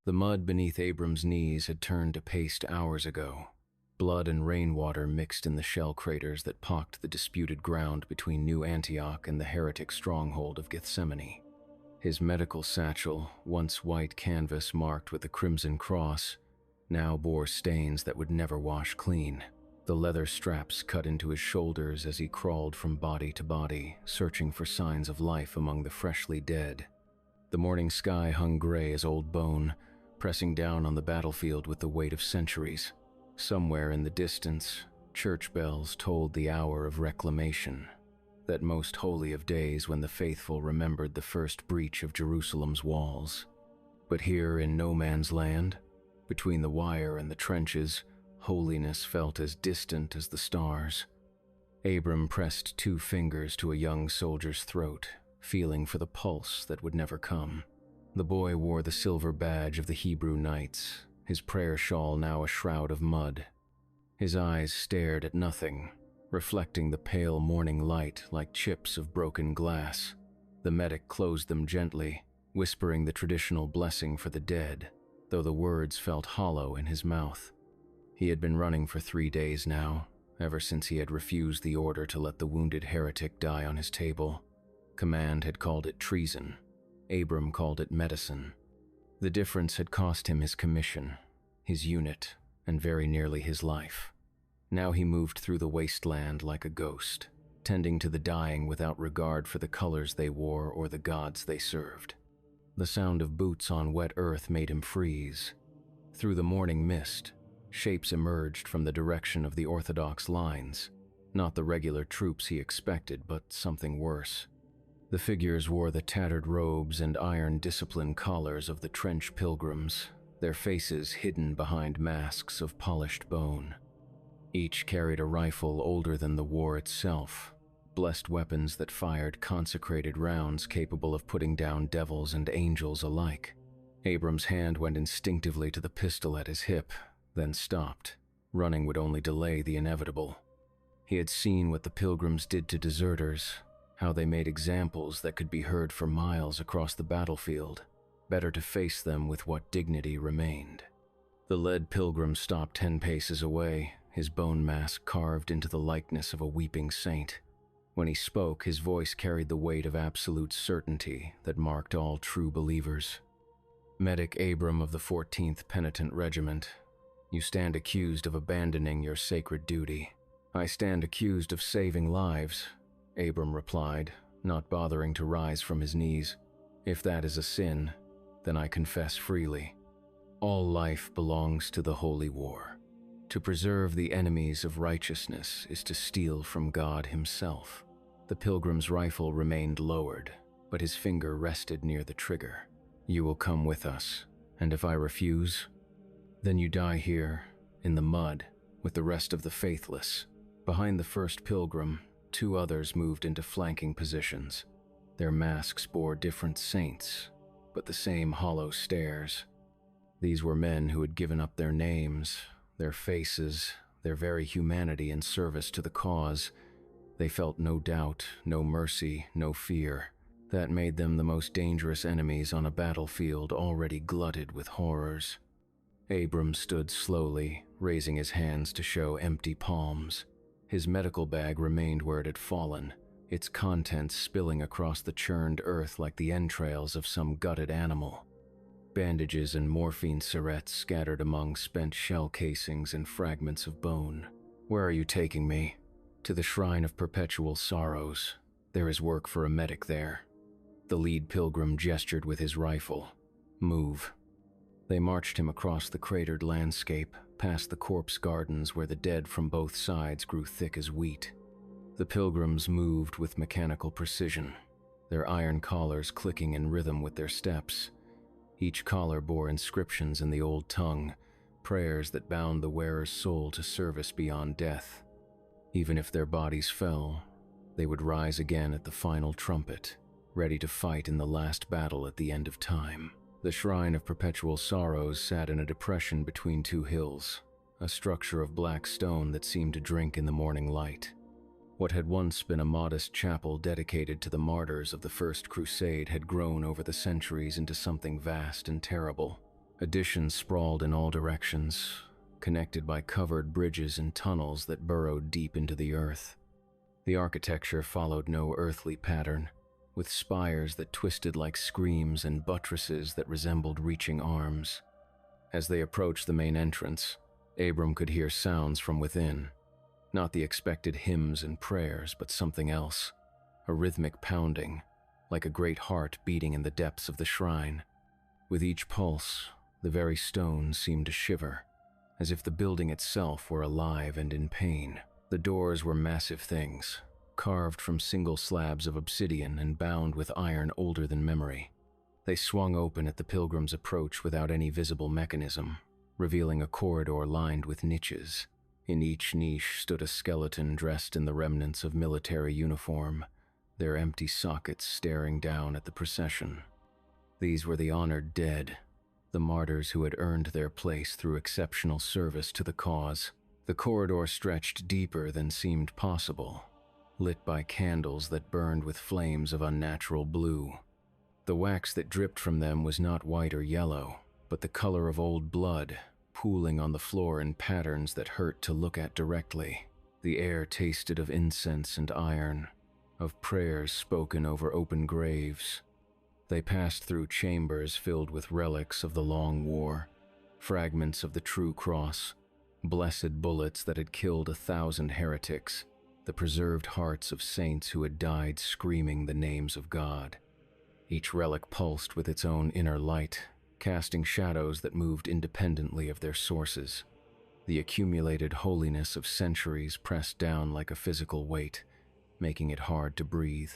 The mud beneath Abram's knees had turned to paste hours ago. Blood and rainwater mixed in the shell craters that pocked the disputed ground between New Antioch and the heretic stronghold of Gethsemane. His medical satchel, once white canvas marked with a crimson cross, now bore stains that would never wash clean. The leather straps cut into his shoulders as he crawled from body to body, searching for signs of life among the freshly dead. The morning sky hung gray as old bone, pressing down on the battlefield with the weight of centuries. Somewhere in the distance, church bells tolled the hour of reclamation, that most holy of days when the faithful remembered the first breach of Jerusalem's walls. But here in no man's land, between the wire and the trenches, holiness felt as distant as the stars. Abram pressed 2 fingers to a young soldier's throat, feeling for the pulse that would never come. The boy wore the silver badge of the Hebrew Knights, his prayer shawl now a shroud of mud. His eyes stared at nothing, reflecting the pale morning light like chips of broken glass. The medic closed them gently, whispering the traditional blessing for the dead, though the words felt hollow in his mouth. He had been running for 3 days now, ever since he had refused the order to let the wounded heretic die on his table. Command had called it treason. Abram called it medicine. The difference had cost him his commission, his unit, and very nearly his life. Now he moved through the wasteland like a ghost, tending to the dying without regard for the colors they wore or the gods they served. The sound of boots on wet earth made him freeze. Through the morning mist, shapes emerged from the direction of the orthodox lines, not the regular troops he expected, but something worse. The figures wore the tattered robes and iron discipline collars of the trench pilgrims, their faces hidden behind masks of polished bone. Each carried a rifle older than the war itself, blessed weapons that fired consecrated rounds capable of putting down devils and angels alike. Abram's hand went instinctively to the pistol at his hip, then stopped. Running would only delay the inevitable. He had seen what the pilgrims did to deserters, how they made examples that could be heard for miles across the battlefield. Better to face them with what dignity remained. The lead pilgrim stopped 10 paces away, his bone mask carved into the likeness of a weeping saint. When he spoke, his voice carried the weight of absolute certainty that marked all true believers. Medic Abram of the 14th Penitent Regiment, you stand accused of abandoning your sacred duty. I stand accused of saving lives, Abram replied, not bothering to rise from his knees. If that is a sin, then I confess freely. All life belongs to the holy war. To preserve the enemies of righteousness is to steal from God himself. The pilgrim's rifle remained lowered, but his finger rested near the trigger. You will come with us, and if I refuse, then you die here, in the mud, with the rest of the faithless. Behind the first pilgrim, 2 others moved into flanking positions. Their masks bore different saints, but the same hollow stares. These were men who had given up their names, their faces, their very humanity in service to the cause. They felt no doubt, no mercy, no fear. That made them the most dangerous enemies on a battlefield already glutted with horrors. Abram stood slowly, raising his hands to show empty palms. His medical bag remained where it had fallen, its contents spilling across the churned earth like the entrails of some gutted animal. Bandages and morphine syrettes scattered among spent shell casings and fragments of bone. Where are you taking me? To the Shrine of Perpetual Sorrows. There is work for a medic there. The lead pilgrim gestured with his rifle. Move. They marched him across the cratered landscape, past the corpse gardens where the dead from both sides grew thick as wheat. The pilgrims moved with mechanical precision, their iron collars clicking in rhythm with their steps. Each collar bore inscriptions in the old tongue, prayers that bound the wearer's soul to service beyond death. Even if their bodies fell, they would rise again at the final trumpet, ready to fight in the last battle at the end of time. The Shrine of Perpetual Sorrows sat in a depression between 2 hills, a structure of black stone that seemed to drink in the morning light. What had once been a modest chapel dedicated to the martyrs of the First Crusade had grown over the centuries into something vast and terrible, Additions sprawled in all directions, connected by covered bridges and tunnels that burrowed deep into the earth. The architecture followed no earthly pattern, with spires that twisted like screams and buttresses that resembled reaching arms. As they approached the main entrance, Abram could hear sounds from within. Not the expected hymns and prayers, but something else. A rhythmic pounding, like a great heart beating in the depths of the shrine. With each pulse, the very stones seemed to shiver, as if the building itself were alive and in pain. The doors were massive things, carved from single slabs of obsidian and bound with iron older than memory. They swung open at the pilgrim's approach without any visible mechanism, revealing a corridor lined with niches. In each niche stood a skeleton dressed in the remnants of military uniform, their empty sockets staring down at the procession. These were the honored dead, the martyrs who had earned their place through exceptional service to the cause. The corridor stretched deeper than seemed possible, lit by candles that burned with flames of unnatural blue. The wax that dripped from them was not white or yellow, but the color of old blood, pooling on the floor in patterns that hurt to look at directly. The air tasted of incense and iron, of prayers spoken over open graves. They passed through chambers filled with relics of the long war, fragments of the true cross, blessed bullets that had killed 1,000 heretics, the preserved hearts of saints who had died screaming the names of God. Each relic pulsed with its own inner light, casting shadows that moved independently of their sources. The accumulated holiness of centuries pressed down like a physical weight, making it hard to breathe.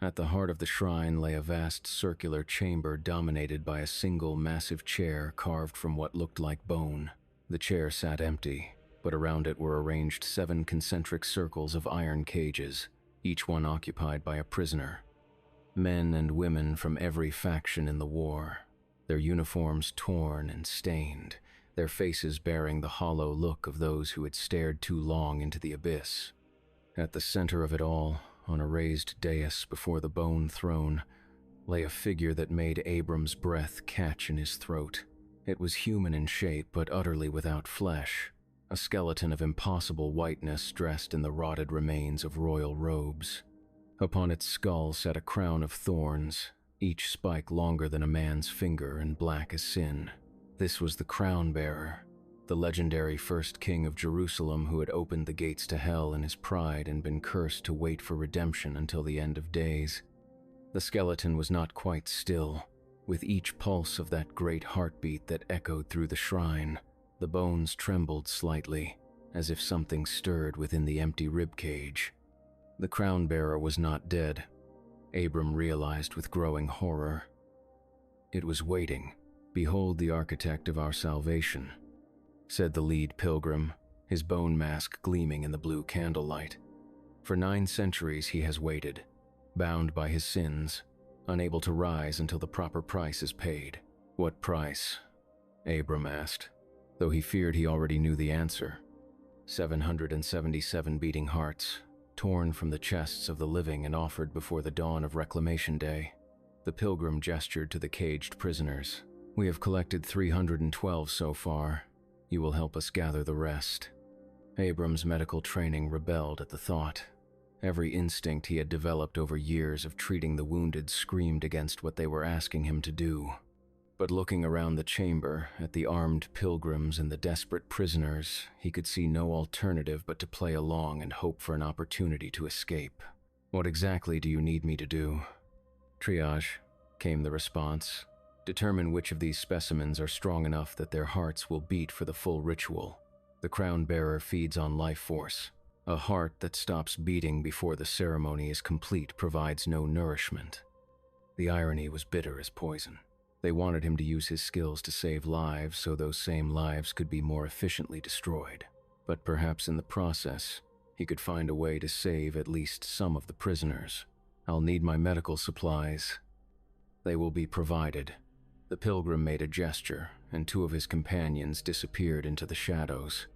At the heart of the shrine lay a vast circular chamber dominated by a single massive chair carved from what looked like bone. The chair sat empty, but around it were arranged 7 concentric circles of iron cages, each one occupied by a prisoner. Men and women from every faction in the war, their uniforms torn and stained, their faces bearing the hollow look of those who had stared too long into the abyss. At the center of it all, on a raised dais before the bone throne, lay a figure that made Abram's breath catch in his throat. It was human in shape, but utterly without flesh, a skeleton of impossible whiteness dressed in the rotted remains of royal robes. Upon its skull sat a crown of thorns, each spike longer than a man's finger and black as sin. This was the crown bearer, the legendary first king of Jerusalem who had opened the gates to hell in his pride and been cursed to wait for redemption until the end of days. The skeleton was not quite still. With each pulse of that great heartbeat that echoed through the shrine, the bones trembled slightly, as if something stirred within the empty ribcage. The crown bearer was not dead, Abram realized with growing horror. It was waiting. "Behold the architect of our salvation," said the lead pilgrim, his bone mask gleaming in the blue candlelight. "For 9 centuries he has waited, bound by his sins, unable to rise until the proper price is paid." "What price?" Abram asked, though he feared he already knew the answer. 777 beating hearts, torn from the chests of the living and offered before the dawn of Reclamation Day. The pilgrim gestured to the caged prisoners. "We have collected 312 so far. You will help us gather the rest." Abram's medical training rebelled at the thought. Every instinct he had developed over years of treating the wounded screamed against what they were asking him to do. But looking around the chamber, at the armed pilgrims and the desperate prisoners, he could see no alternative but to play along and hope for an opportunity to escape. "What exactly do you need me to do?" "Triage," came the response. "Determine which of these specimens are strong enough that their hearts will beat for the full ritual. The crown bearer feeds on life force. A heart that stops beating before the ceremony is complete provides no nourishment." The irony was bitter as poison. They wanted him to use his skills to save lives so those same lives could be more efficiently destroyed. But perhaps in the process, he could find a way to save at least some of the prisoners. "I'll need my medical supplies." "They will be provided." The pilgrim made a gesture, and 2 of his companions disappeared into the shadows.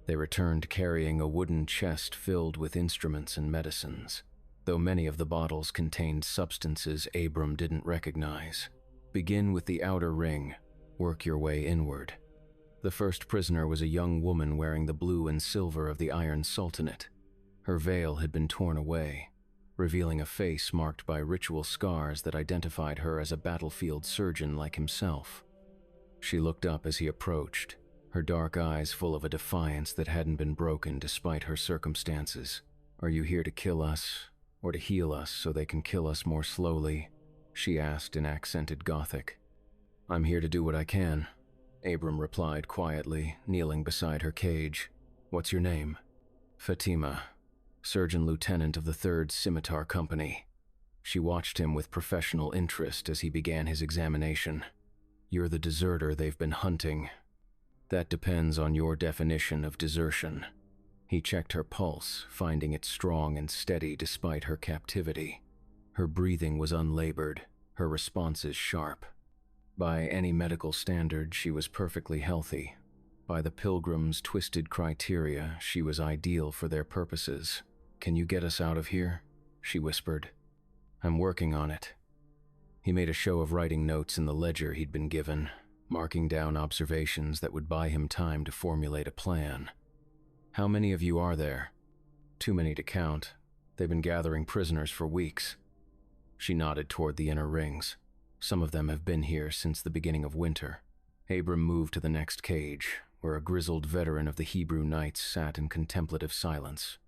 They returned carrying a wooden chest filled with instruments and medicines, though many of the bottles contained substances Abram didn't recognize. "Begin with the outer ring," Work your way inward. The first prisoner was a young woman wearing the blue and silver of the Iron Sultanate. Her veil had been torn away, revealing a face marked by ritual scars that identified her as a battlefield surgeon like himself. She looked up as he approached, her dark eyes full of a defiance that hadn't been broken despite her circumstances. "Are you here to kill us, or to heal us so they can kill us more slowly?" she asked in accented Gothic. "I'm here to do what I can," Abram replied quietly, kneeling beside her cage. "What's your name?" "Fatima, Surgeon Lieutenant of the 3rd Scimitar Company." She watched him with professional interest as he began his examination. "You're the deserter they've been hunting. That depends on your definition of desertion." He checked her pulse, finding it strong and steady despite her captivity. Her breathing was unlabored, her responses sharp. By any medical standard, she was perfectly healthy. By the pilgrims' twisted criteria, she was ideal for their purposes. "Can you get us out of here?" she whispered. "I'm working on it." He made a show of writing notes in the ledger he'd been given, marking down observations that would buy him time to formulate a plan. "How many of you are there?" "Too many to count. They've been gathering prisoners for weeks." She nodded toward the inner rings. "Some of them have been here since the beginning of winter." Abram moved to the next cage, where a grizzled veteran of the Hebrew Knights sat in contemplative silence.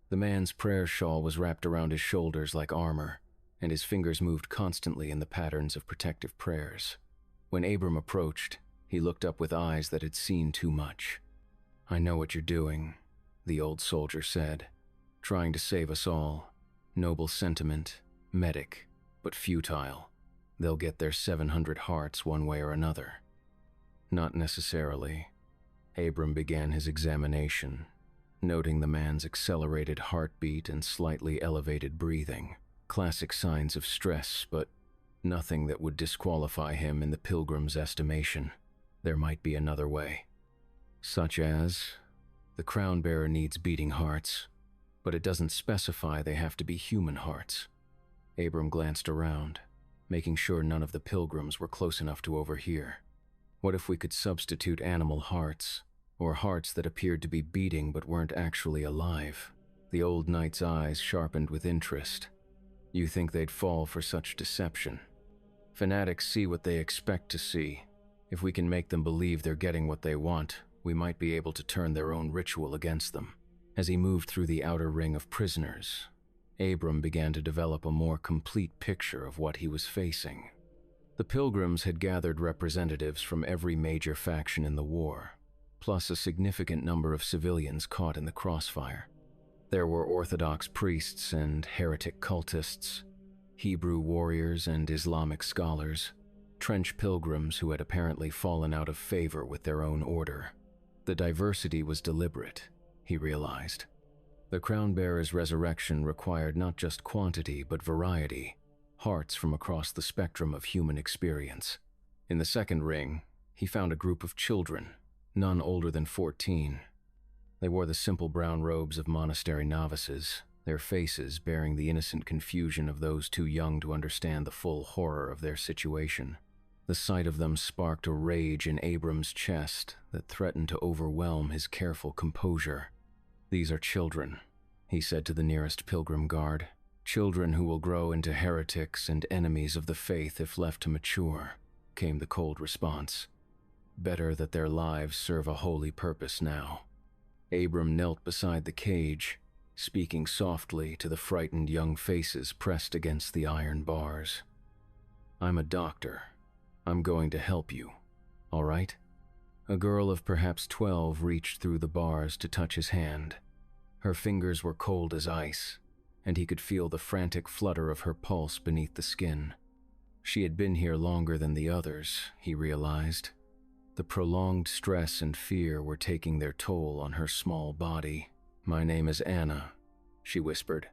The man's prayer shawl was wrapped around his shoulders like armor, and his fingers moved constantly in the patterns of protective prayers. When Abram approached, he looked up with eyes that had seen too much. "I know what you're doing," the old soldier said. "Trying to save us all. Noble sentiment, medic, but futile. They'll get their 700 hearts one way or another." "Not necessarily." Abram began his examination, noting the man's accelerated heartbeat and slightly elevated breathing. Classic signs of stress, but nothing that would disqualify him in the pilgrim's estimation. There might be another way. "Such as, the crown bearer needs beating hearts, but it doesn't specify they have to be human hearts." Abram glanced around, making sure none of the pilgrims were close enough to overhear. "What if we could substitute animal hearts, or hearts that appeared to be beating but weren't actually alive?" The old knight's eyes sharpened with interest. "You think they'd fall for such deception?" "Fanatics see what they expect to see. If we can make them believe they're getting what they want, we might be able to turn their own ritual against them." As he moved through the outer ring of prisoners, Abram began to develop a more complete picture of what he was facing. The pilgrims had gathered representatives from every major faction in the war, plus a significant number of civilians caught in the crossfire. There were Orthodox priests and heretic cultists, Hebrew warriors and Islamic scholars, trench pilgrims who had apparently fallen out of favor with their own order. The diversity was deliberate, he realized. The crown bearer's resurrection required not just quantity but variety, hearts from across the spectrum of human experience. In the second ring, he found a group of children, none older than 14. They wore the simple brown robes of monastery novices, their faces bearing the innocent confusion of those too young to understand the full horror of their situation. The sight of them sparked a rage in Abram's chest that threatened to overwhelm his careful composure. "These are children," he said to the nearest pilgrim guard. "Children who will grow into heretics and enemies of the faith if left to mature," came the cold response. "Better that their lives serve a holy purpose now." Abram knelt beside the cage, speaking softly to the frightened young faces pressed against the iron bars. "I'm a doctor. I'm going to help you, all right?" A girl of perhaps 12 reached through the bars to touch his hand. Her fingers were cold as ice, and he could feel the frantic flutter of her pulse beneath the skin. She had been here longer than the others, he realized. The prolonged stress and fear were taking their toll on her small body. "My name is Anna," she whispered.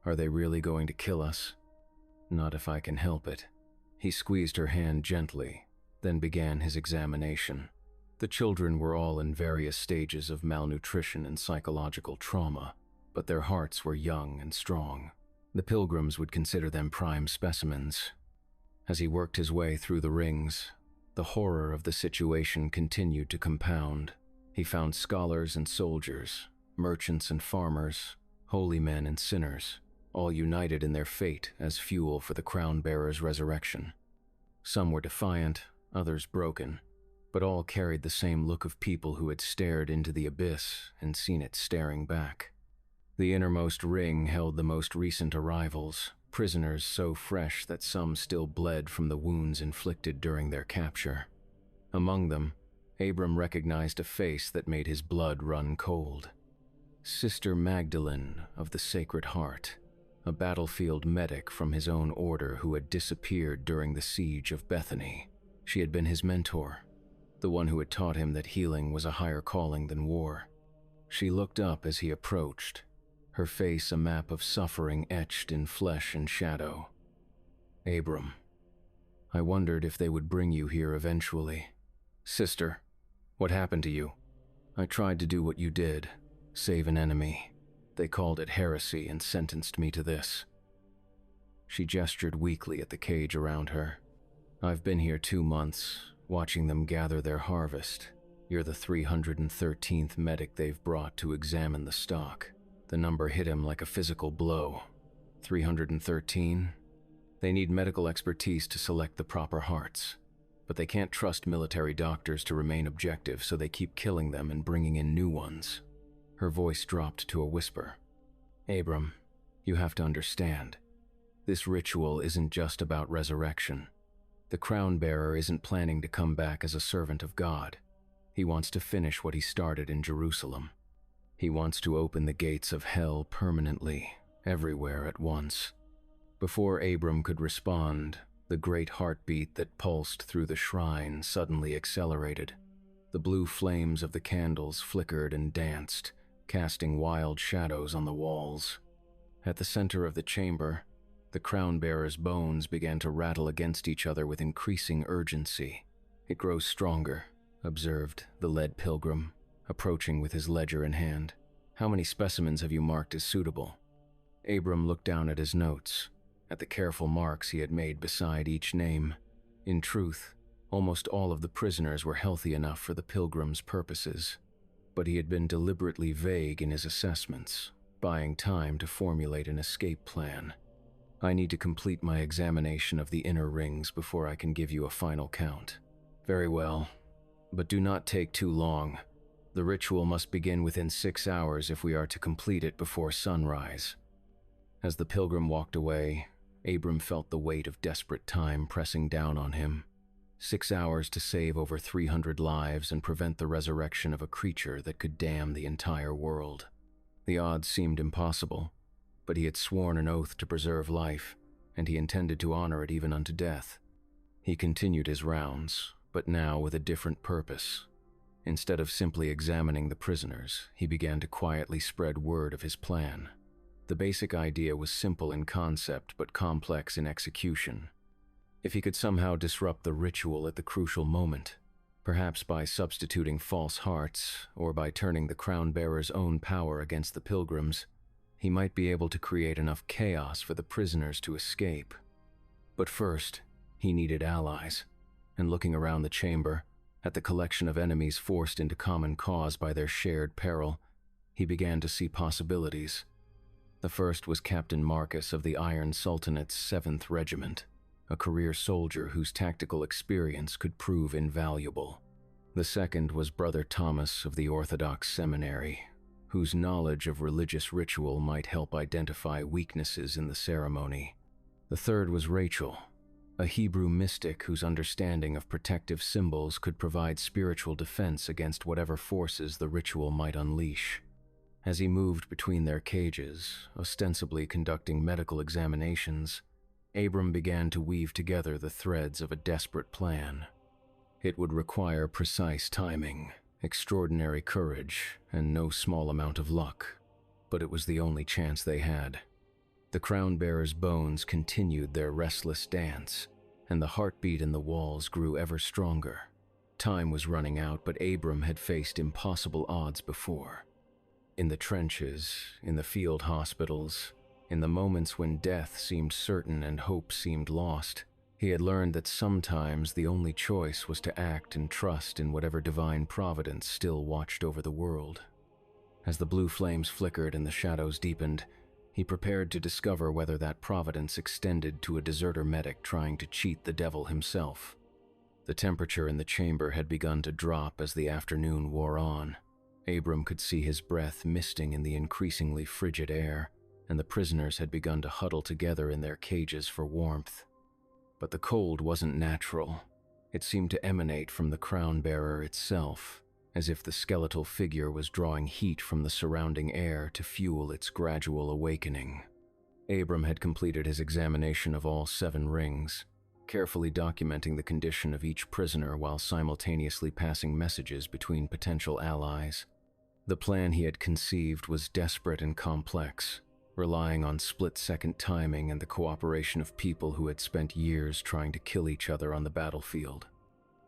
"Are they really going to kill us?" "Not if I can help it." He squeezed her hand gently, then began his examination. The children were all in various stages of malnutrition and psychological trauma, but their hearts were young and strong. The pilgrims would consider them prime specimens. As he worked his way through the rings, The horror of the situation continued to compound. He found scholars and soldiers, merchants and farmers, holy men and sinners, all united in their fate as fuel for the crown-bearer's resurrection. Some were defiant, others broken, but all carried the same look of people who had stared into the abyss and seen it staring back. The innermost ring held the most recent arrivals, prisoners so fresh that some still bled from the wounds inflicted during their capture. Among them, Abram recognized a face that made his blood run cold. Sister Magdalene of the Sacred Heart, a battlefield medic from his own order who had disappeared during the siege of Bethany. She had been his mentor, the one who had taught him that healing was a higher calling than war. She looked up as he approached, her face a map of suffering etched in flesh and shadow. Abram, I wondered if they would bring you here eventually. Sister, what happened to you? I tried to do what you did, save an enemy. They called it heresy and sentenced me to this. She gestured weakly at the cage around her. I've been here 2 months, watching them gather their harvest. You're the 313th medic they've brought to examine the stock. The number hit him like a physical blow. 313? They need medical expertise to select the proper hearts. But they can't trust military doctors to remain objective, so they keep killing them and bringing in new ones. Her voice dropped to a whisper. Abram, you have to understand. This ritual isn't just about resurrection. The crown bearer isn't planning to come back as a servant of God. He wants to finish what he started in Jerusalem. He wants to open the gates of hell permanently, everywhere at once. Before Abram could respond, the great heartbeat that pulsed through the shrine suddenly accelerated. The blue flames of the candles flickered and danced, casting wild shadows on the walls. At the center of the chamber, the crown-bearer's bones began to rattle against each other with increasing urgency. It grows stronger, observed the lead pilgrim, approaching with his ledger in hand. How many specimens have you marked as suitable? Abram looked down at his notes, at the careful marks he had made beside each name. In truth, almost all of the prisoners were healthy enough for the pilgrim's purposes, but he had been deliberately vague in his assessments, buying time to formulate an escape plan. I need to complete my examination of the inner rings before I can give you a final count. Very well, but do not take too long. The ritual must begin within 6 hours if we are to complete it before sunrise. As the pilgrim walked away, Abram felt the weight of desperate time pressing down on him. 6 hours to save over 300 lives and prevent the resurrection of a creature that could damn the entire world. The odds seemed impossible, but he had sworn an oath to preserve life, and he intended to honor it even unto death. He continued his rounds, but now with a different purpose. Instead of simply examining the prisoners, he began to quietly spread word of his plan. The basic idea was simple in concept but complex in execution. If he could somehow disrupt the ritual at the crucial moment, perhaps by substituting false hearts or by turning the crown-bearer's own power against the pilgrims, he might be able to create enough chaos for the prisoners to escape. But first, he needed allies, and looking around the chamber, at the collection of enemies forced into common cause by their shared peril, he began to see possibilities. The first was Captain Marcus of the Iron Sultanate's 7th Regiment, a career soldier whose tactical experience could prove invaluable. The second was Brother Thomas of the Orthodox Seminary, whose knowledge of religious ritual might help identify weaknesses in the ceremony. The third was Rachel, a Hebrew mystic whose understanding of protective symbols could provide spiritual defense against whatever forces the ritual might unleash. As he moved between their cages, ostensibly conducting medical examinations, Abram began to weave together the threads of a desperate plan. It would require precise timing, extraordinary courage, and no small amount of luck, but it was the only chance they had. The crown-bearer's bones continued their restless dance, and the heartbeat in the walls grew ever stronger. Time was running out, but Abram had faced impossible odds before. In the trenches, in the field hospitals, in the moments when death seemed certain and hope seemed lost, He had learned that sometimes the only choice was to act and trust in whatever divine providence still watched over the world. As the blue flames flickered and the shadows deepened, he prepared to discover whether that providence extended to a deserter medic trying to cheat the devil himself. The temperature in the chamber had begun to drop as the afternoon wore on. Abram could see his breath misting in the increasingly frigid air, and the prisoners had begun to huddle together in their cages for warmth. But the cold wasn't natural. It seemed to emanate from the crown bearer itself, as if the skeletal figure was drawing heat from the surrounding air to fuel its gradual awakening. Abram had completed his examination of all 7 rings, carefully documenting the condition of each prisoner while simultaneously passing messages between potential allies. The plan he had conceived was desperate and complex, relying on split-second timing and the cooperation of people who had spent years trying to kill each other on the battlefield.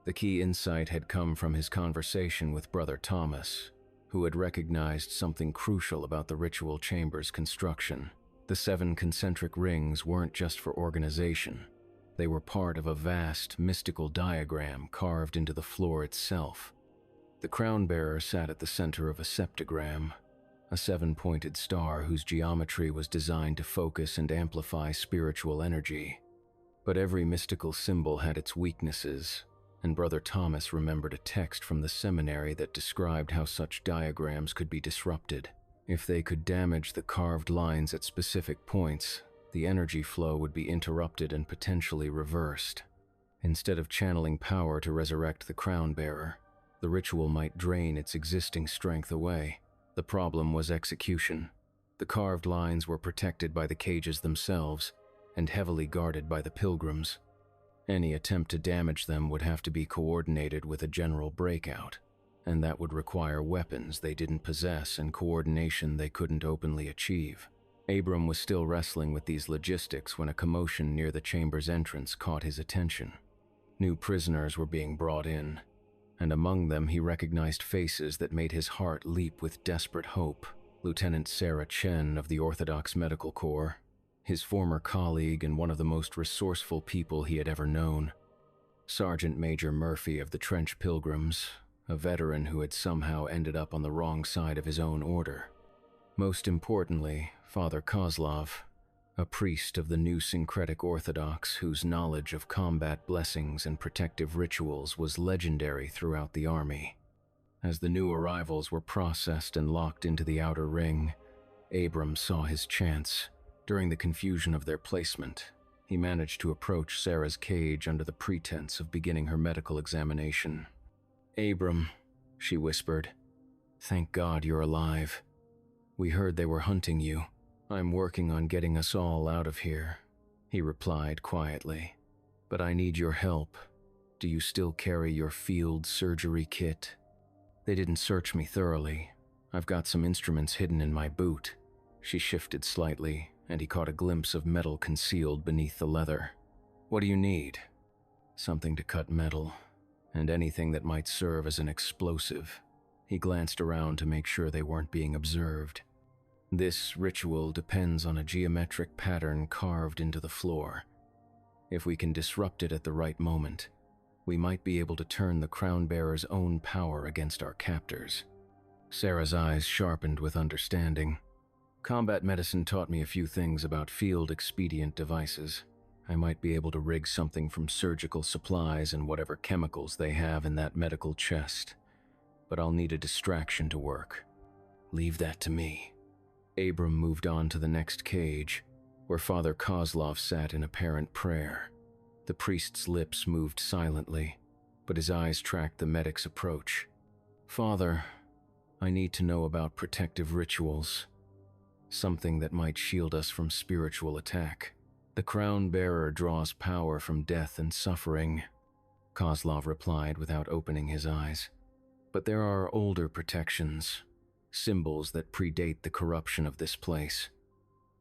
The key insight had come from his conversation with Brother Thomas, who had recognized something crucial about the ritual chamber's construction. The 7 concentric rings weren't just for organization. They were part of a vast, mystical diagram carved into the floor itself. The crown-bearer sat at the center of a septagram, a 7-pointed star whose geometry was designed to focus and amplify spiritual energy. But every mystical symbol had its weaknesses, and Brother Thomas remembered a text from the seminary that described how such diagrams could be disrupted. If they could damage the carved lines at specific points, the energy flow would be interrupted and potentially reversed. Instead of channeling power to resurrect the crown-bearer, the ritual might drain its existing strength away. The problem was execution. The carved lines were protected by the cages themselves and heavily guarded by the pilgrims. Any attempt to damage them would have to be coordinated with a general breakout, and that would require weapons they didn't possess and coordination they couldn't openly achieve. Abram was still wrestling with these logistics when a commotion near the chamber's entrance caught his attention. New prisoners were being brought in, and among them he recognized faces that made his heart leap with desperate hope. Lieutenant Sarah Chen of the Orthodox Medical Corps, his former colleague and one of the most resourceful people he had ever known. Sergeant Major Murphy of the Trench Pilgrims, a veteran who had somehow ended up on the wrong side of his own order. Most importantly, Father Kozlov, a priest of the new syncretic Orthodox whose knowledge of combat blessings and protective rituals was legendary throughout the army. As the new arrivals were processed and locked into the outer ring, Abram saw his chance. During the confusion of their placement, he managed to approach Sarah's cage under the pretense of beginning her medical examination. "Abram," she whispered, "thank God you're alive. We heard they were hunting you. I'm working on getting us all out of here," he replied quietly. "But I need your help. Do you still carry your field surgery kit?" "They didn't search me thoroughly. I've got some instruments hidden in my boot." She shifted slightly, and he caught a glimpse of metal concealed beneath the leather. "What do you need?" "Something to cut metal, and anything that might serve as an explosive." He glanced around to make sure they weren't being observed. "This ritual depends on a geometric pattern carved into the floor. If we can disrupt it at the right moment, we might be able to turn the crown-bearer's own power against our captors." Sarah's eyes sharpened with understanding. "Combat medicine taught me a few things about field-expedient devices. I might be able to rig something from surgical supplies and whatever chemicals they have in that medical chest. But I'll need a distraction to work. Leave that to me." Abram moved on to the next cage, where Father Kozlov sat in apparent prayer. The priest's lips moved silently, but his eyes tracked the medic's approach. "Father, I need to know about protective rituals. Something that might shield us from spiritual attack. The crown bearer draws power from death and suffering," Kozlov replied without opening his eyes. "But there are older protections, symbols that predate the corruption of this place.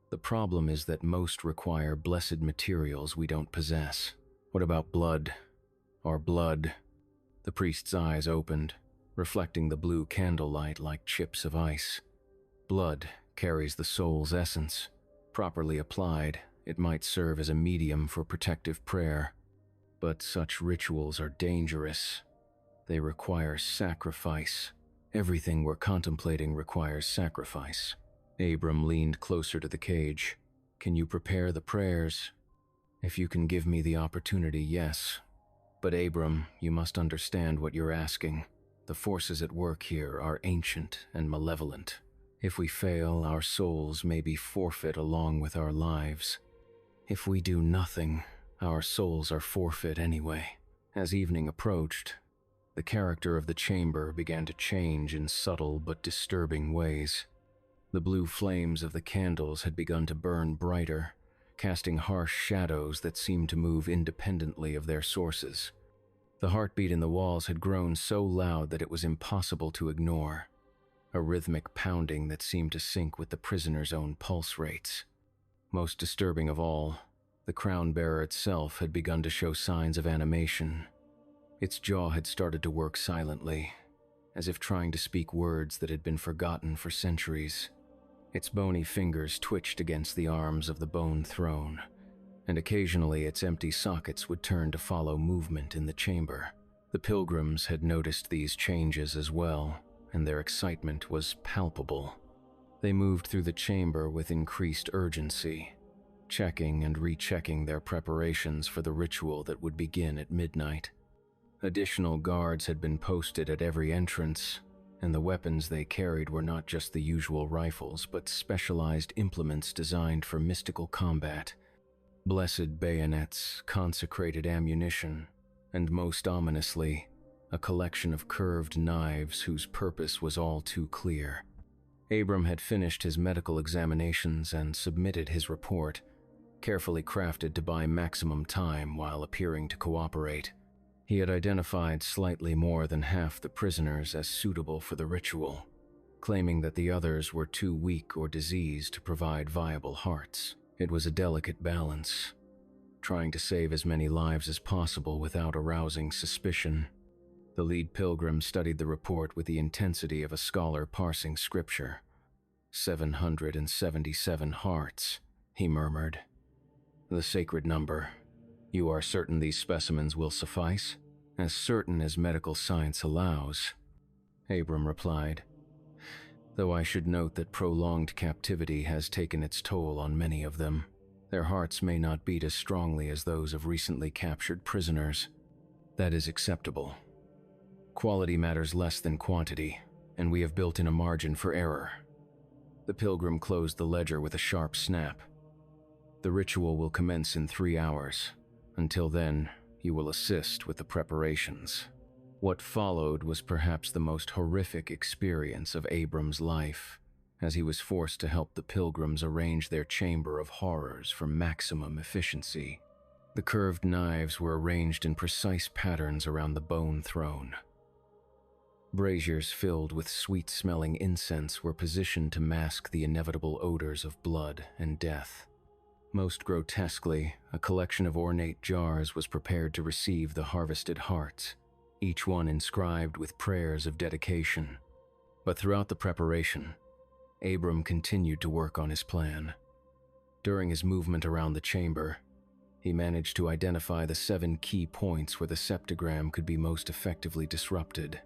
The problem is that most require blessed materials we don't possess." "What about blood? Our blood?" The priest's eyes opened, reflecting the blue candlelight like chips of ice. "Blood carries the soul's essence. Properly applied, It might serve as a medium for protective prayer, but such rituals are dangerous. They require sacrifice. Everything we're contemplating requires sacrifice. Abram leaned closer to the cage. Can you prepare the prayers? If you can give me the opportunity, yes. But Abram, you must understand what you're asking. The forces at work here are ancient and malevolent. If we fail, our souls may be forfeit along with our lives. If we do nothing, our souls are forfeit anyway. As evening approached, the character of the chamber began to change in subtle but disturbing ways. The blue flames of the candles had begun to burn brighter, casting harsh shadows that seemed to move independently of their sources. The heartbeat in the walls had grown so loud that it was impossible to ignore, a rhythmic pounding that seemed to sync with the prisoner's own pulse rates. Most disturbing of all, the crown bearer itself had begun to show signs of animation. Its jaw had started to work silently, as if trying to speak words that had been forgotten for centuries. Its bony fingers twitched against the arms of the bone throne, and occasionally its empty sockets would turn to follow movement in the chamber. The pilgrims had noticed these changes as well, and their excitement was palpable. They moved through the chamber with increased urgency, checking and rechecking their preparations for the ritual that would begin at midnight. Additional guards had been posted at every entrance, and the weapons they carried were not just the usual rifles, but specialized implements designed for mystical combat. Blessed bayonets, consecrated ammunition, and most ominously, a collection of curved knives whose purpose was all too clear. Abram had finished his medical examinations and submitted his report, carefully crafted to buy maximum time while appearing to cooperate. He had identified slightly more than half the prisoners as suitable for the ritual, claiming that the others were too weak or diseased to provide viable hearts. It was a delicate balance, trying to save as many lives as possible without arousing suspicion. The lead pilgrim studied the report with the intensity of a scholar parsing scripture. 777 hearts, he murmured. The sacred number. You are certain these specimens will suffice? As certain as medical science allows, Abram replied. Though I should note that prolonged captivity has taken its toll on many of them. Their hearts may not beat as strongly as those of recently captured prisoners. That is acceptable. Quality matters less than quantity, and we have built in a margin for error. The pilgrim closed the ledger with a sharp snap. The ritual will commence in 3 hours. Until then, you will assist with the preparations. What followed was perhaps the most horrific experience of Abram's life, as he was forced to help the pilgrims arrange their chamber of horrors for maximum efficiency. The curved knives were arranged in precise patterns around the bone throne. Braziers filled with sweet-smelling incense were positioned to mask the inevitable odors of blood and death. Most grotesquely, a collection of ornate jars was prepared to receive the harvested hearts, each one inscribed with prayers of dedication. But throughout the preparation, Abram continued to work on his plan. During his movement around the chamber, he managed to identify the 7 key points where the septagram could be most effectively disrupted.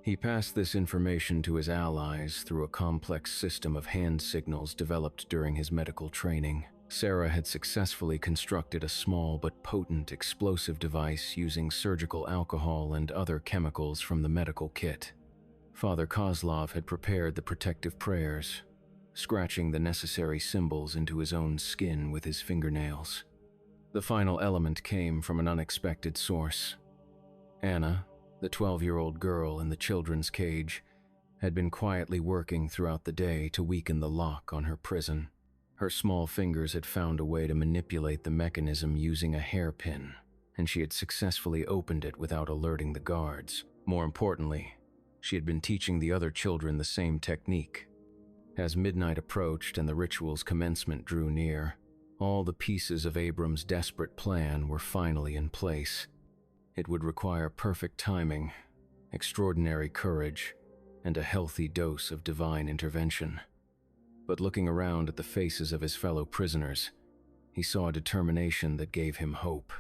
He passed this information to his allies through a complex system of hand signals developed during his medical training. Sarah had successfully constructed a small but potent explosive device using surgical alcohol and other chemicals from the medical kit. Father Kozlov had prepared the protective prayers, scratching the necessary symbols into his own skin with his fingernails. The final element came from an unexpected source. Anna, the 12-year-old girl in the children's cage, had been quietly working throughout the day to weaken the lock on her prison. Her small fingers had found a way to manipulate the mechanism using a hairpin, and she had successfully opened it without alerting the guards. More importantly, she had been teaching the other children the same technique. As midnight approached and the ritual's commencement drew near, all the pieces of Abram's desperate plan were finally in place. It would require perfect timing, extraordinary courage, and a healthy dose of divine intervention. But looking around at the faces of his fellow prisoners, He saw a determination that gave him hope.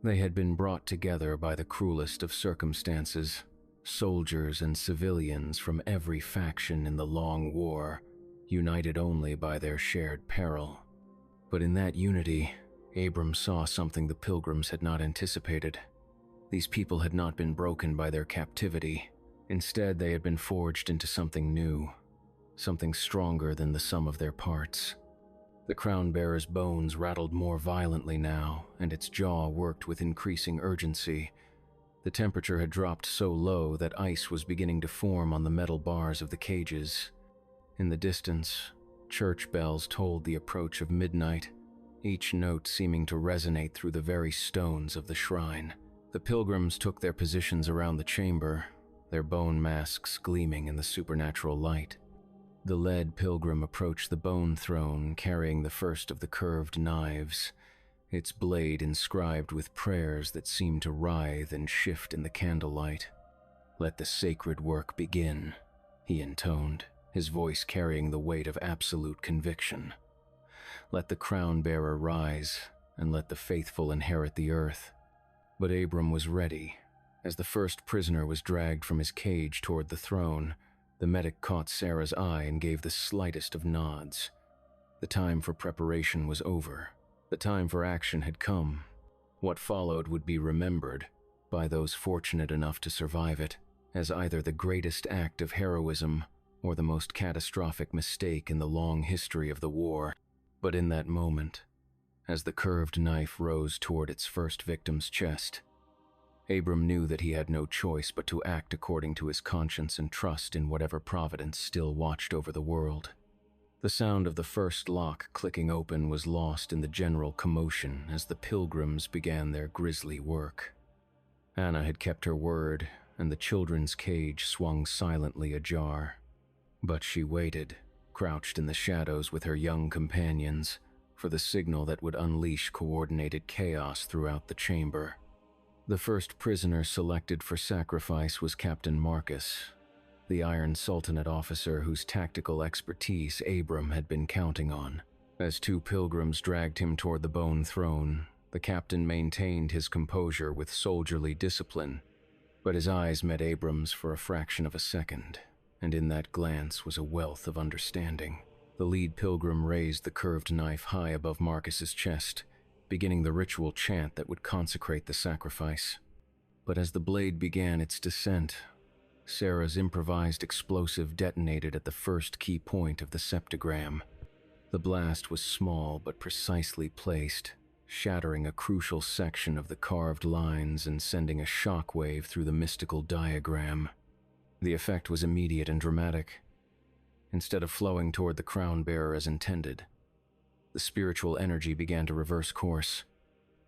They had been brought together by the cruelest of circumstances, soldiers and civilians from every faction in the long war, united only by their shared peril. But in that unity, Abram saw something the pilgrims had not anticipated. These people had not been broken by their captivity. Instead, they had been forged into something new, something stronger than the sum of their parts. The crown-bearer's bones rattled more violently now, and its jaw worked with increasing urgency. The temperature had dropped so low that ice was beginning to form on the metal bars of the cages. In the distance, church bells tolled the approach of midnight, each note seeming to resonate through the very stones of the shrine. The pilgrims took their positions around the chamber, their bone masks gleaming in the supernatural light. The lead pilgrim approached the bone throne, carrying the first of the curved knives, its blade inscribed with prayers that seemed to writhe and shift in the candlelight. "Let the sacred work begin," he intoned, his voice carrying the weight of absolute conviction. "Let the crown-bearer rise, and let the faithful inherit the earth." But Abram was ready. As the first prisoner was dragged from his cage toward the throne, the medic caught Sarah's eye and gave the slightest of nods. The time for preparation was over. The time for action had come. What followed would be remembered, by those fortunate enough to survive it, as either the greatest act of heroism or the most catastrophic mistake in the long history of the war. But in that moment, as the curved knife rose toward its first victim's chest, Abram knew that he had no choice but to act according to his conscience and trust in whatever providence still watched over the world. The sound of the first lock clicking open was lost in the general commotion as the pilgrims began their grisly work. Anna had kept her word, and the children's cage swung silently ajar. But she waited, crouched in the shadows with her young companions, for the signal that would unleash coordinated chaos throughout the chamber. The first prisoner selected for sacrifice was Captain Marcus, the Iron Sultanate officer whose tactical expertise Abram had been counting on. As two pilgrims dragged him toward the bone throne, the captain maintained his composure with soldierly discipline, but his eyes met Abram's for a fraction of a second, and in that glance was a wealth of understanding. The lead pilgrim raised the curved knife high above Marcus's chest, beginning the ritual chant that would consecrate the sacrifice. But as the blade began its descent, Sarah's improvised explosive detonated at the first key point of the septagram. The blast was small but precisely placed, shattering a crucial section of the carved lines and sending a shockwave through the mystical diagram. The effect was immediate and dramatic. Instead of flowing toward the crown-bearer as intended, the spiritual energy began to reverse course.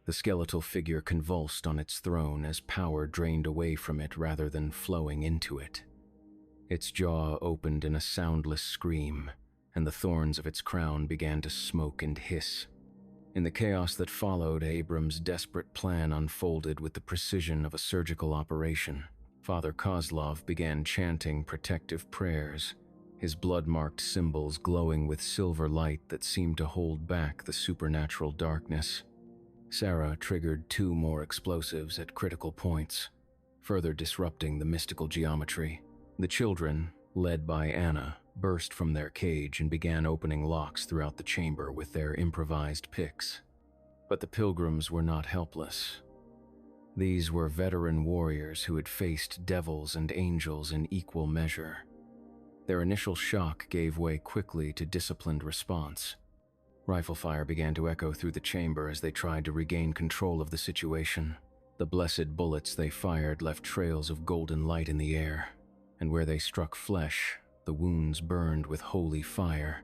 The skeletal figure convulsed on its throne as power drained away from it rather than flowing into it. Its jaw opened in a soundless scream, and the thorns of its crown began to smoke and hiss. In the chaos that followed, Abram's desperate plan unfolded with the precision of a surgical operation. Father Kozlov began chanting protective prayers, his blood-marked symbols glowing with silver light that seemed to hold back the supernatural darkness. Sarah triggered 2 more explosives at critical points, further disrupting the mystical geometry. The children, led by Anna, burst from their cage and began opening locks throughout the chamber with their improvised picks. But the pilgrims were not helpless. These were veteran warriors who had faced devils and angels in equal measure. Their initial shock gave way quickly to disciplined response. Rifle fire began to echo through the chamber as they tried to regain control of the situation. The blessed bullets they fired left trails of golden light in the air, and where they struck flesh, the wounds burned with holy fire.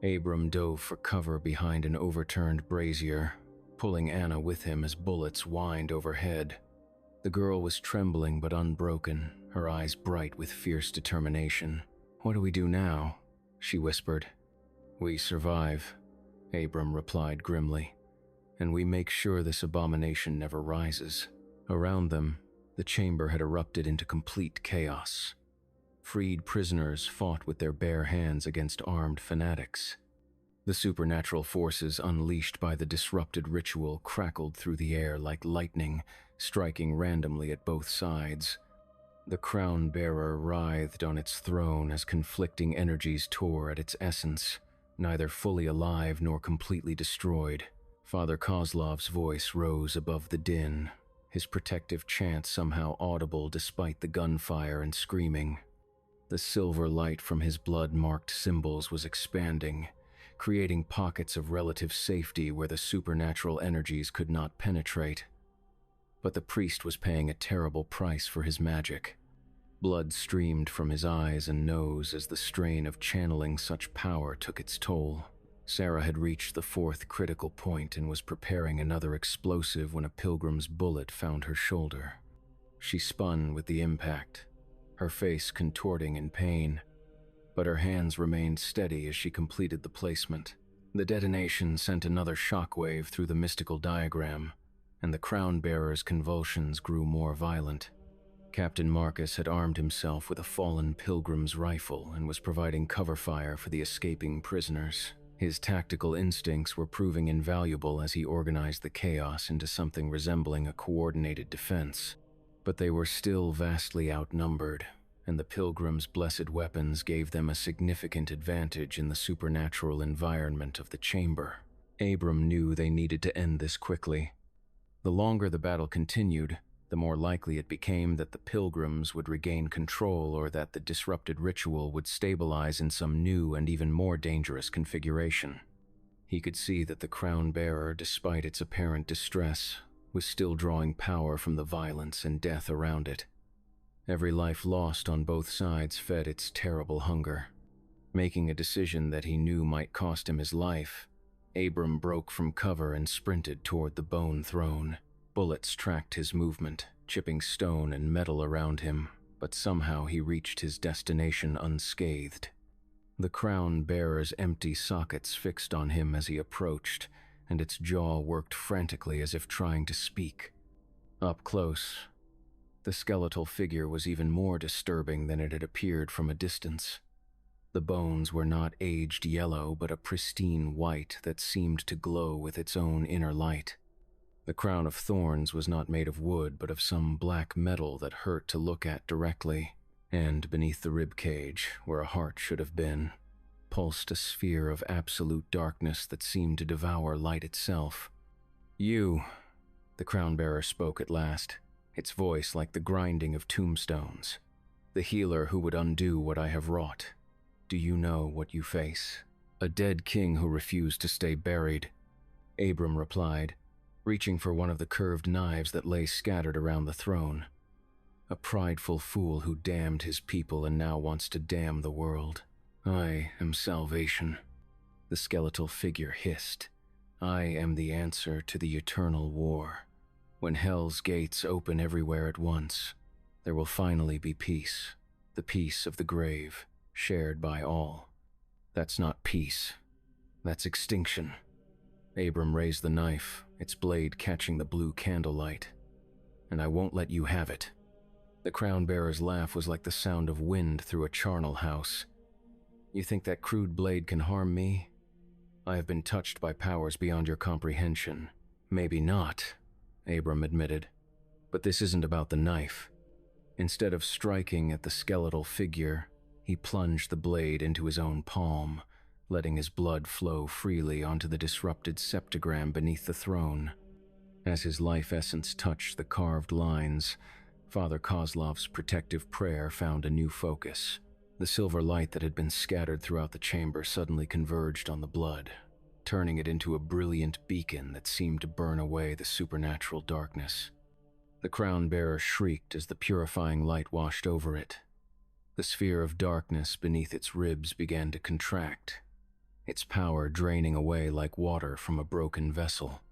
Abram dove for cover behind an overturned brazier, pulling Anna with him as bullets whined overhead. The girl was trembling but unbroken, her eyes bright with fierce determination. "What do we do now?" she whispered. "We survive," Abram replied grimly, "and we make sure this abomination never rises." Around them, the chamber had erupted into complete chaos. Freed prisoners fought with their bare hands against armed fanatics. The supernatural forces unleashed by the disrupted ritual crackled through the air like lightning, striking randomly at both sides. The crown-bearer writhed on its throne as conflicting energies tore at its essence, neither fully alive nor completely destroyed. Father Kozlov's voice rose above the din, his protective chant somehow audible despite the gunfire and screaming. The silver light from his blood-marked symbols was expanding, creating pockets of relative safety where the supernatural energies could not penetrate. But the priest was paying a terrible price for his magic. Blood streamed from his eyes and nose as the strain of channeling such power took its toll. Sarah had reached the fourth critical point and was preparing another explosive when a pilgrim's bullet found her shoulder. She spun with the impact, her face contorting in pain, but her hands remained steady as she completed the placement. The detonation sent another shockwave through the mystical diagram, and the crown-bearer's convulsions grew more violent. Captain Marcus had armed himself with a fallen pilgrim's rifle and was providing cover fire for the escaping prisoners. His tactical instincts were proving invaluable as he organized the chaos into something resembling a coordinated defense. But they were still vastly outnumbered, and the pilgrims' blessed weapons gave them a significant advantage in the supernatural environment of the chamber. Abram knew they needed to end this quickly. The longer the battle continued, the more likely it became that the pilgrims would regain control or that the disrupted ritual would stabilize in some new and even more dangerous configuration. He could see that the crown-bearer, despite its apparent distress, was still drawing power from the violence and death around it. Every life lost on both sides fed its terrible hunger. Making a decision that he knew might cost him his life, Abram broke from cover and sprinted toward the bone throne. Bullets tracked his movement, chipping stone and metal around him, but somehow he reached his destination unscathed. The crown-bearer's empty sockets fixed on him as he approached, and its jaw worked frantically as if trying to speak. Up close, the skeletal figure was even more disturbing than it had appeared from a distance. The bones were not aged yellow, but a pristine white that seemed to glow with its own inner light. The crown of thorns was not made of wood, but of some black metal that hurt to look at directly, and beneath the rib cage, where a heart should have been, pulsed a sphere of absolute darkness that seemed to devour light itself. "You," the crown-bearer spoke at last, its voice like the grinding of tombstones. "The healer who would undo what I have wrought. Do you know what you face? A dead king who refused to stay buried." Abram replied, reaching for one of the curved knives that lay scattered around the throne. "A prideful fool who damned his people and now wants to damn the world. I am salvation." The skeletal figure hissed. "I am the answer to the eternal war. When hell's gates open everywhere at once, there will finally be peace. The peace of the grave, shared by all. That's not peace. That's extinction." Abram raised the knife, its blade catching the blue candlelight. "And I won't let you have it." The crown-bearer's laugh was like the sound of wind through a charnel house. "You think that crude blade can harm me? I have been touched by powers beyond your comprehension." "Maybe not," Abram admitted. "But this isn't about the knife." Instead of striking at the skeletal figure, he plunged the blade into his own palm, letting his blood flow freely onto the disrupted septagram beneath the throne. As his life essence touched the carved lines, Father Kozlov's protective prayer found a new focus. The silver light that had been scattered throughout the chamber suddenly converged on the blood, turning it into a brilliant beacon that seemed to burn away the supernatural darkness. The crown-bearer shrieked as the purifying light washed over it. The sphere of darkness beneath its ribs began to contract, its power draining away like water from a broken vessel.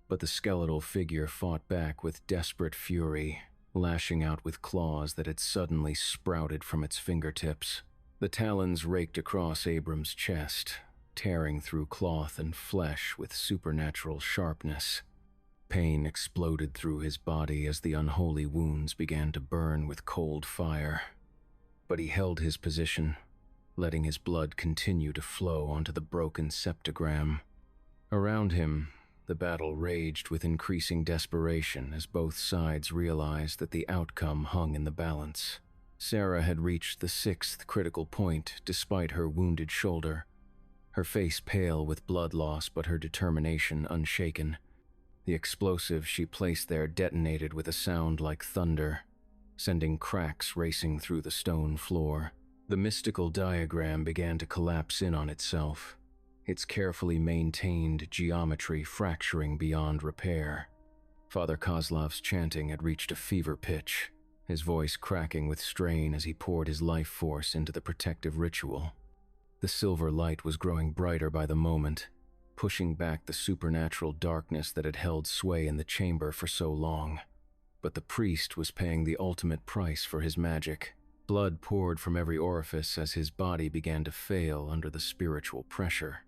But the skeletal figure fought back with desperate fury, lashing out with claws that had suddenly sprouted from its fingertips. The talons raked across Abram's chest, tearing through cloth and flesh with supernatural sharpness. Pain exploded through his body as the unholy wounds began to burn with cold fire. But he held his position, letting his blood continue to flow onto the broken septagram. Around him, the battle raged with increasing desperation as both sides realized that the outcome hung in the balance. Sarah had reached the 6th critical point despite her wounded shoulder, her face pale with blood loss but her determination unshaken. The explosive she placed there detonated with a sound like thunder, sending cracks racing through the stone floor. The mystical diagram began to collapse in on itself, its carefully maintained geometry fracturing beyond repair. Father Kozlov's chanting had reached a fever pitch, his voice cracking with strain as he poured his life force into the protective ritual. The silver light was growing brighter by the moment, pushing back the supernatural darkness that had held sway in the chamber for so long. But the priest was paying the ultimate price for his magic. Blood poured from every orifice as his body began to fail under the spiritual pressure.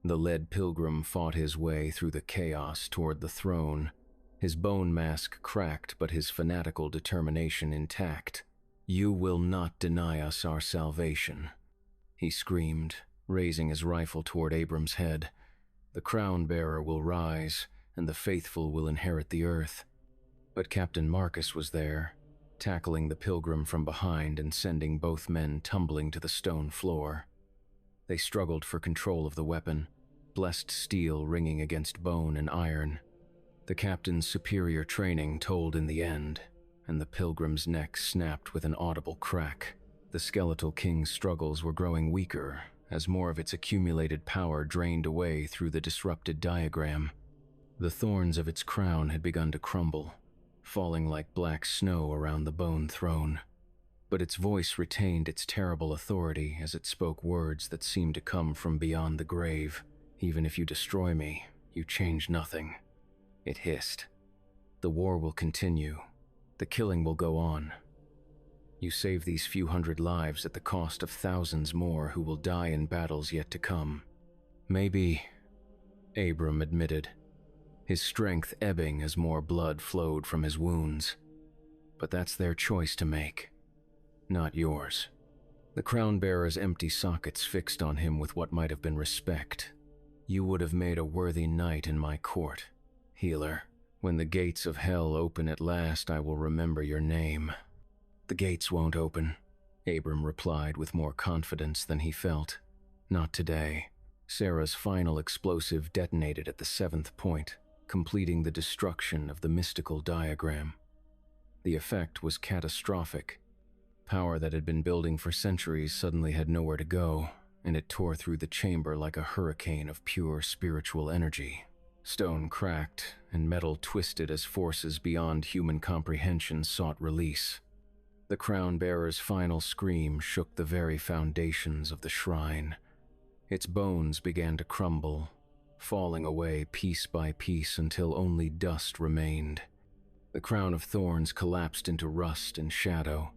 The lead pilgrim fought his way through the chaos toward the throne, his bone mask cracked but his fanatical determination intact. "You will not deny us our salvation," he screamed, raising his rifle toward Abram's head. "The crown bearer will rise, and the faithful will inherit the earth." But Captain Marcus was there, tackling the pilgrim from behind and sending both men tumbling to the stone floor. They struggled for control of the weapon, blessed steel ringing against bone and iron. The captain's superior training told in the end, and the pilgrim's neck snapped with an audible crack. The skeletal king's struggles were growing weaker as more of its accumulated power drained away through the disrupted diagram. The thorns of its crown had begun to crumble, falling like black snow around the bone throne. But its voice retained its terrible authority as it spoke words that seemed to come from beyond the grave. "Even if you destroy me, you change nothing," it hissed. "The war will continue. The killing will go on. You save these few hundred lives at the cost of thousands more who will die in battles yet to come." "Maybe," Abram admitted, his strength ebbing as more blood flowed from his wounds. "But that's their choice to make, not yours." The crown bearer's empty sockets fixed on him with what might have been respect. "You would have made a worthy knight in my court, healer. When the gates of hell open at last, I will remember your name." "The gates won't open," Abram replied with more confidence than he felt. "Not today." Sarah's final explosive detonated at the 7th point, completing the destruction of the mystical diagram. The effect was catastrophic. Power that had been building for centuries suddenly had nowhere to go, and it tore through the chamber like a hurricane of pure spiritual energy. Stone cracked, and metal twisted as forces beyond human comprehension sought release. The crown bearer's final scream shook the very foundations of the shrine. Its bones began to crumble, falling away piece by piece until only dust remained. The crown of thorns collapsed into rust and shadow,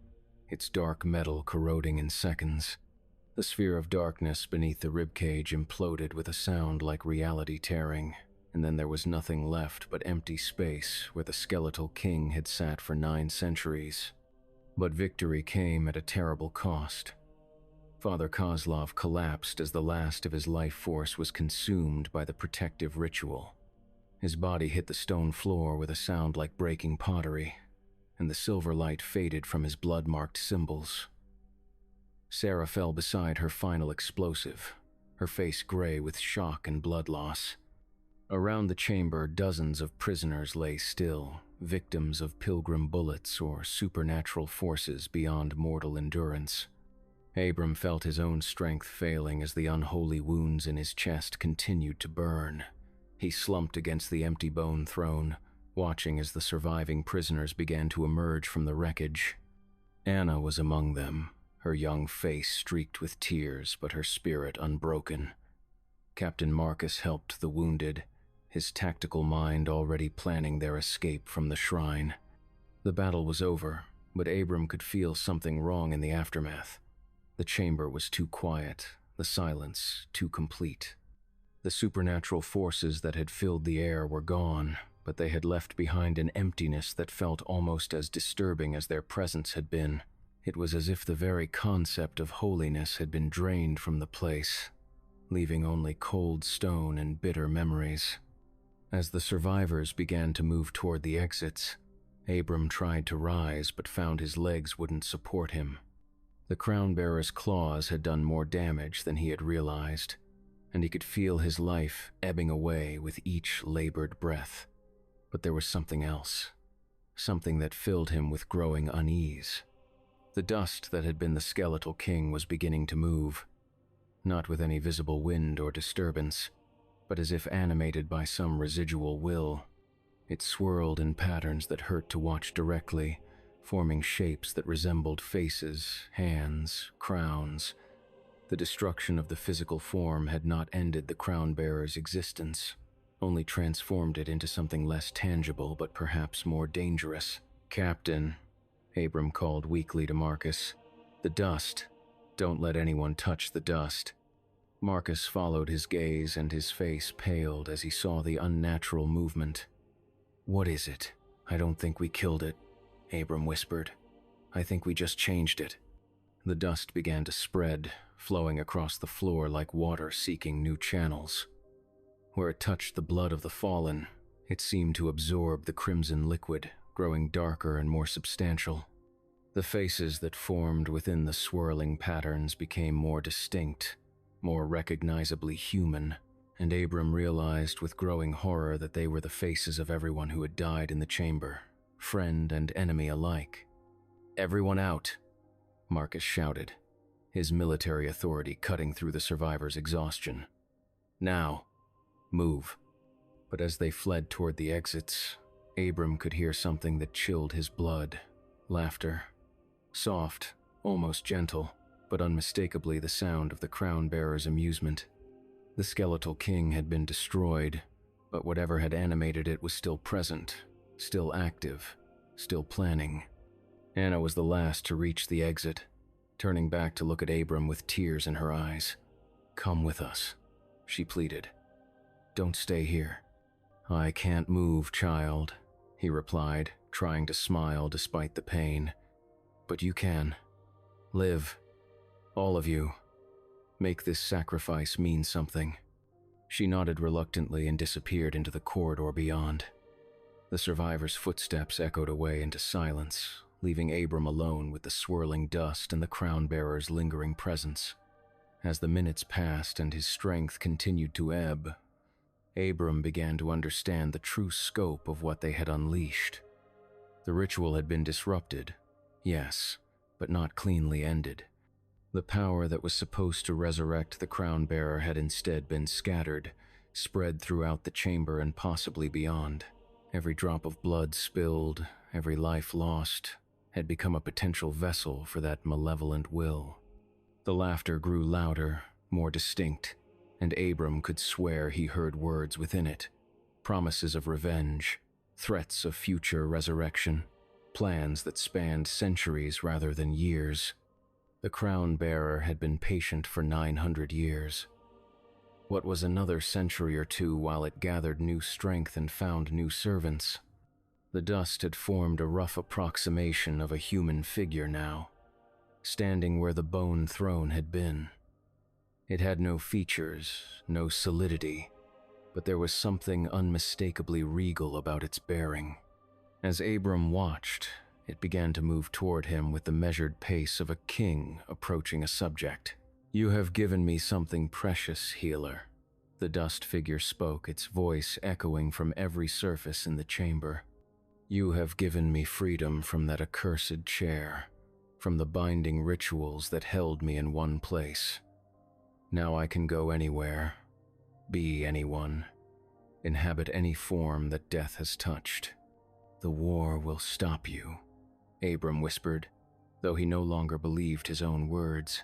its dark metal corroding in seconds. The sphere of darkness beneath the ribcage imploded with a sound like reality tearing, and then there was nothing left but empty space where the skeletal king had sat for 9 centuries. But victory came at a terrible cost. Father Kozlov collapsed as the last of his life force was consumed by the protective ritual. His body hit the stone floor with a sound like breaking pottery, and the silver light faded from his blood-marked symbols. Sarah fell beside her final explosive, her face gray with shock and blood loss. Around the chamber, dozens of prisoners lay still, victims of pilgrim bullets or supernatural forces beyond mortal endurance. Abram felt his own strength failing as the unholy wounds in his chest continued to burn. He slumped against the empty bone throne, watching as the surviving prisoners began to emerge from the wreckage. Anna was among them, her young face streaked with tears but her spirit unbroken. Captain Marcus helped the wounded, his tactical mind already planning their escape from the shrine. The battle was over, but Abram could feel something wrong in the aftermath. The chamber was too quiet, the silence too complete. The supernatural forces that had filled the air were gone, but they had left behind an emptiness that felt almost as disturbing as their presence had been. It was as if the very concept of holiness had been drained from the place, leaving only cold stone and bitter memories. As the survivors began to move toward the exits, Abram tried to rise but found his legs wouldn't support him. The crown-bearer's claws had done more damage than he had realized, and he could feel his life ebbing away with each labored breath. But there was something else, something that filled him with growing unease. The dust that had been the skeletal king was beginning to move, not with any visible wind or disturbance, but as if animated by some residual will. It swirled in patterns that hurt to watch directly, forming shapes that resembled faces, hands, crowns. The destruction of the physical form had not ended the crown-bearer's existence, only transformed it into something less tangible but perhaps more dangerous. "Captain," Abram called weakly to Marcus. "The dust. Don't let anyone touch the dust." Marcus followed his gaze and his face paled as he saw the unnatural movement. "What is it? I don't think we killed it," Abram whispered. "I think we just changed it." The dust began to spread, flowing across the floor like water seeking new channels. Where it touched the blood of the fallen, it seemed to absorb the crimson liquid, growing darker and more substantial. The faces that formed within the swirling patterns became more distinct, more recognizably human, and Abram realized with growing horror that they were the faces of everyone who had died in the chamber, friend and enemy alike. "Everyone out," Marcus shouted, his military authority cutting through the survivors' exhaustion. "Now, move." But as they fled toward the exits, Abram could hear something that chilled his blood. Laughter. Soft, almost gentle, but unmistakably the sound of the crown-bearer's amusement. The skeletal king had been destroyed, but whatever had animated it was still present, still active, still planning. Anna was the last to reach the exit, turning back to look at Abram with tears in her eyes. "Come with us," she pleaded. "Don't stay here." "I can't move, child," he replied, trying to smile despite the pain. "But you can. Live. All of you. Make this sacrifice mean something." She nodded reluctantly and disappeared into the corridor beyond. The survivors' footsteps echoed away into silence, leaving Abram alone with the swirling dust and the crown-bearer's lingering presence. As the minutes passed and his strength continued to ebb, Abram began to understand the true scope of what they had unleashed. The ritual had been disrupted, yes, but not cleanly ended. The power that was supposed to resurrect the crown-bearer had instead been scattered, spread throughout the chamber and possibly beyond. Every drop of blood spilled, every life lost, had become a potential vessel for that malevolent will. The laughter grew louder, more distinct, and Abram could swear he heard words within it. Promises of revenge, threats of future resurrection, plans that spanned centuries rather than years. The crown-bearer had been patient for 900 years. What was another century or two while it gathered new strength and found new servants? The dust had formed a rough approximation of a human figure now, standing where the bone throne had been. It had no features, no solidity, but there was something unmistakably regal about its bearing. As Abram watched, it began to move toward him with the measured pace of a king approaching a subject. "You have given me something precious, healer," the dust figure spoke, its voice echoing from every surface in the chamber. "You have given me freedom from that accursed chair, from the binding rituals that held me in one place. Now I can go anywhere, be anyone, inhabit any form that death has touched. The war will stop you," Abram whispered, though he no longer believed his own words.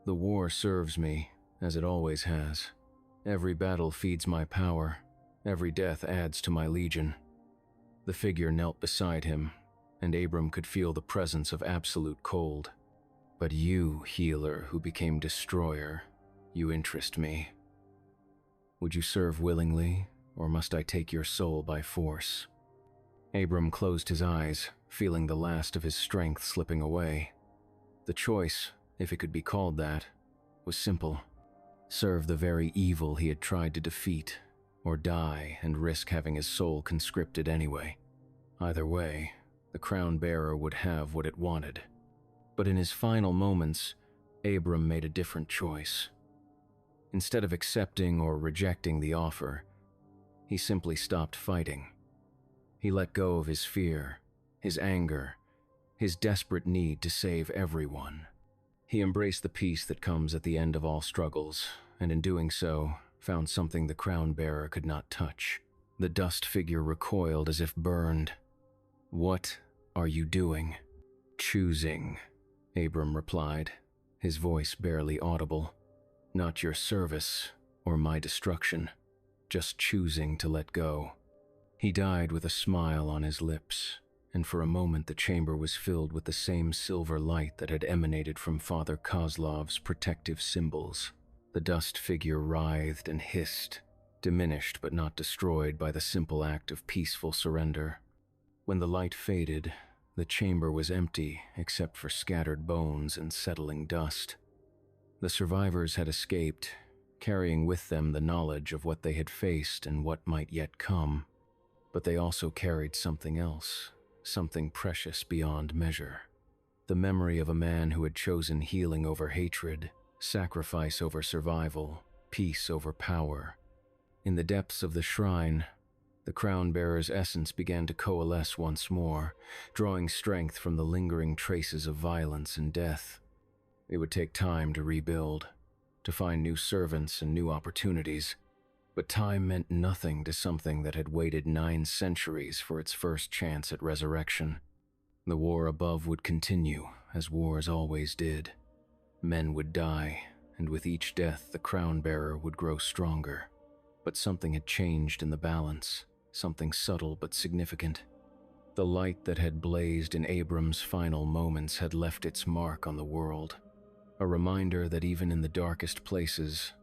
"The war serves me, as it always has. Every battle feeds my power, every death adds to my legion." The figure knelt beside him, and Abram could feel the presence of absolute cold. "But you, healer who became destroyer, you interest me. Would you serve willingly, or must I take your soul by force?" Abram closed his eyes, feeling the last of his strength slipping away. The choice, if it could be called that, was simple. Serve the very evil he had tried to defeat, or die and risk having his soul conscripted anyway. Either way, the crown bearer would have what it wanted. But in his final moments, Abram made a different choice. Instead of accepting or rejecting the offer, he simply stopped fighting. He let go of his fear, his anger, his desperate need to save everyone. He embraced the peace that comes at the end of all struggles, and in doing so, found something the crown bearer could not touch. The dust figure recoiled as if burned. "What are you doing?" "Choosing," Abram replied, his voice barely audible. "Not your service or my destruction, just choosing to let go." He died with a smile on his lips, and for a moment the chamber was filled with the same silver light that had emanated from Father Kozlov's protective symbols. The dust figure writhed and hissed, diminished but not destroyed by the simple act of peaceful surrender. When the light faded, the chamber was empty except for scattered bones and settling dust. The survivors had escaped, carrying with them the knowledge of what they had faced and what might yet come. But they also carried something else, something precious beyond measure. The memory of a man who had chosen healing over hatred, sacrifice over survival, peace over power. In the depths of the shrine, the crown bearer's essence began to coalesce once more, drawing strength from the lingering traces of violence and death. It would take time to rebuild, to find new servants and new opportunities, but time meant nothing to something that had waited 9 centuries for its first chance at resurrection. The war above would continue, as wars always did. Men would die, and with each death the crown bearer would grow stronger. But something had changed in the balance, something subtle but significant. The light that had blazed in Abram's final moments had left its mark on the world, a reminder that even in the darkest places,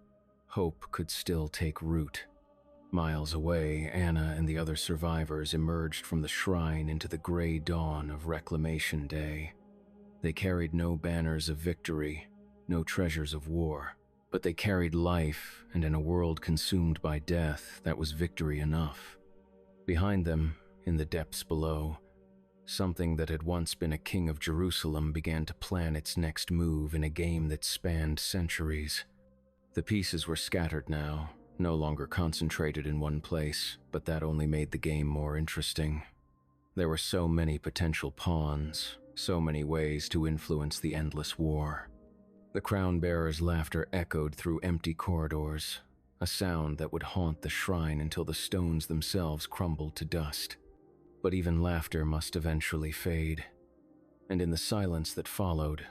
hope could still take root. Miles away, Anna and the other survivors emerged from the shrine into the gray dawn of Reclamation Day. They carried no banners of victory, no treasures of war, but they carried life, and in a world consumed by death, that was victory enough. Behind them, in the depths below, something that had once been a king of Jerusalem began to plan its next move in a game that spanned centuries. The pieces were scattered now, no longer concentrated in one place, but that only made the game more interesting. There were so many potential pawns, so many ways to influence the endless war. The crown bearer's laughter echoed through empty corridors, a sound that would haunt the shrine until the stones themselves crumbled to dust. But even laughter must eventually fade, and in the silence that followed,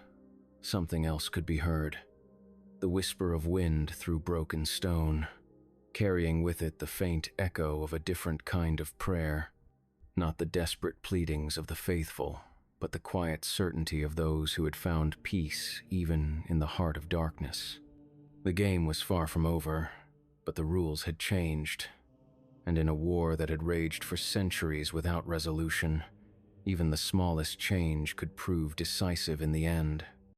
something else could be heard. The whisper of wind through broken stone, carrying with it the faint echo of a different kind of prayer, not the desperate pleadings of the faithful, but the quiet certainty of those who had found peace even in the heart of darkness. The game was far from over, but the rules had changed, and in a war that had raged for centuries without resolution, even the smallest change could prove decisive in the end.